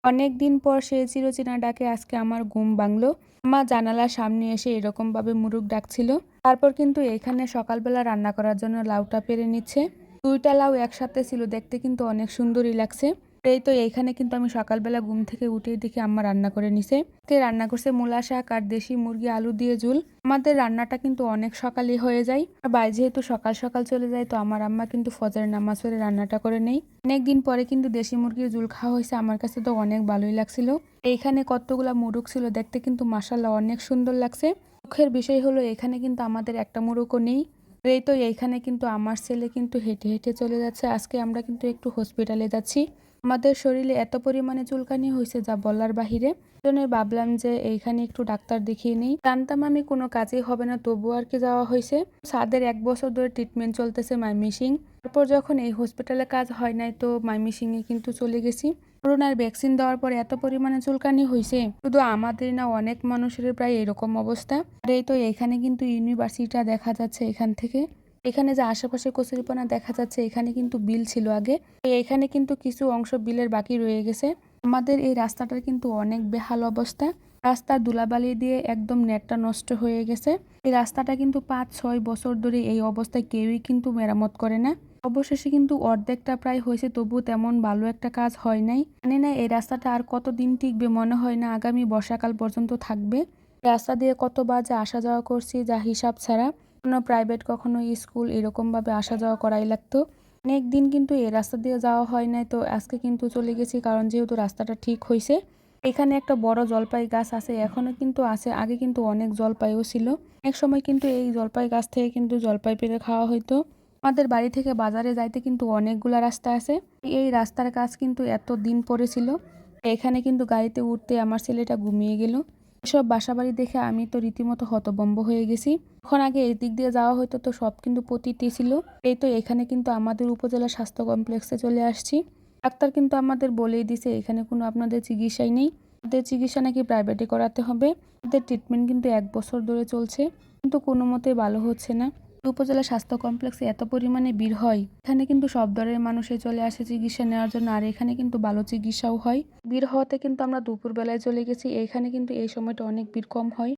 অনেকদিন পর সেই চিরচেনা ডাকে আজকে আমার ঘুম ভাঙল। মা জানালার সামনে এসে এরকমভাবে মুরুগ ডাকছিল। তারপর কিন্তু এখানে সকালবেলা রান্না করার জন্য লাউটা পেরে নিচ্ছে। 2টা লাউ একসাথে ছিল, দেখতে কিন্তু অনেক সুন্দরই লাগছে। এই তো এইখানে কিন্তু আমি সকালবেলা ঘুম থেকে উঠেই দেখি আম্মা রান্না করে নিছে। রান্না করছে মূলা শাক আর দেশি মুরগি আলু দিয়ে ঝোল। আমাদের রান্নাটা কিন্তু অনেক সকালই হয়ে যায়। ভাই যেহেতু সকাল সকাল চলে যায়, তো আমার আম্মা কিন্তু ফজরের নামাজ পড়ে রান্নাটা করে নেই। অনেকদিন পরে কিন্তু দেশি মুরগির ঝোল খাওয়া হয়েছে, আমার কাছে তো অনেক ভালোই লাগছিল। এইখানে কতগুলা মুরগ ছিল, দেখতে কিন্তু মাশাআল্লাহ অনেক সুন্দর লাগছে। দুঃখের বিষয় হলো এখানে কিন্তু আমাদের একটা মুরগও নেই। এই তো এইখানে কিন্তু আমার ছেলে কিন্তু হেঁটে হেঁটে চলে যাচ্ছে। আজকে আমরা কিন্তু একটু হসপিটালে যাচ্ছি। আমাদের শরীরে এত পরিমাণে চুলকানি হয়েছে যা বলার বাহিরে। জন্যই ভাবলাম যে এইখানে একটু ডাক্তার দেখিয়ে নিই। জানতাম আমি কোনো কাজই হবে না, তবুও আর কি যাওয়া হয়েছে। সাদের 1 বছর ধরে ট্রিটমেন্ট চলতেছে মাইমিসিং। তারপর যখন এই হসপিটালে কাজ হয় নাই, তো মাইমিসিংয়ে কিন্তু চলে গেছি। করোনার ভ্যাকসিন দেওয়ার পর এত পরিমাণে চুলকানি হয়েছে, শুধু আমাদের না, অনেক মানুষের প্রায় এরকম অবস্থা। আর এই তো এখানে কিন্তু ইউনিভার্সিটিটা দেখা যাচ্ছে এখান থেকে। এখানে যে আশেপাশে কচুরিপানা দেখা যাচ্ছে, এখানে কিন্তু বিল ছিল আগে। এখানে কিন্তু কিছু অংশ বিলের বাকি রয়ে গেছে। আমাদের এই রাস্তাটার কিন্তু অনেক বেহাল অবস্থা। রাস্তার ধুলাবালি দিয়ে একদম নেটটা নষ্ট হয়ে গেছে। এই রাস্তাটা কিন্তু 5-6 বছর ধরে এই অবস্থায় কেউই কিন্তু মেরামত করে না। অবশেষে কিন্তু অর্ধেকটা প্রায় হয়েছে, তবু তেমন ভালো একটা কাজ হয় নাই। জানি না এই রাস্তাটা আর কতদিন টিকবে, মনে হয় না আগামী বর্ষাকাল পর্যন্ত থাকবে। রাস্তা দিয়ে কতবার যে আসা যাওয়া করছি, যা হিসাব ছাড়া। কোনো প্রাইভেট, কখনো স্কুল, এরকমভাবে আসা যাওয়া করাই লাগতো। অনেক দিন কিন্তু এই রাস্তা দিয়ে যাওয়া হয় নাই, তো আজকে কিন্তু চলে গেছি, কারণ যেহেতু রাস্তাটা ঠিক হয়েছে। এখানে একটা বড় জলপাই গাছ আছে, এখনো কিন্তু আছে। আগে কিন্তু অনেক জলপাইও ছিল। এক সময় কিন্তু এই জলপাই গাছ থেকে কিন্তু জলপাই পেড়ে খাওয়া হইতো। আমাদের বাড়ি থেকে বাজারে যাইতে কিন্তু অনেকগুলা রাস্তা আছে। এই রাস্তার কাজ কিন্তু এত দিন পড়েছিল। এখানে কিন্তু গাড়িতে উঠতে আমার ছেলেটা ঘুমিয়ে গেল। এসব বাসাবাড়ি দেখে আমি তো রীতিমতো হতভম্ব হয়ে গেছি। তখন আগে এই দিক দিয়ে যাওয়া হতো, তো সব কিন্তু প্রতিটি ছিল। এই তো এখানে কিন্তু আমাদের উপজেলা স্বাস্থ্য কমপ্লেক্সে চলে আসছি। ডাক্তার কিন্তু আমাদের বলেই দিছে এখানে কোনো আপনাদের চিকিৎসাই নেই। আমাদের চিকিৎসা নাকি প্রাইভেটে করাতে হবে। আমাদের ট্রিটমেন্ট কিন্তু 1 বছর ধরে চলছে, কিন্তু কোনো মতেই ভালো হচ্ছে না। উপজেলা স্বাস্থ্য কমপ্লেক্সে এত পরিমাণে ভিড় হয়, এখানে কিন্তু সব ধরনের মানুষই চলে আসে চিকিৎসা নেওয়ার জন্য। আর এখানে কিন্তু ভালো চিকিৎসাও হয়। ভিড় হওয়াতে কিন্তু আমরা দুপুরবেলায় চলে গেছি। এখানে কিন্তু এই সময়টা অনেক ভিড় কম হয়।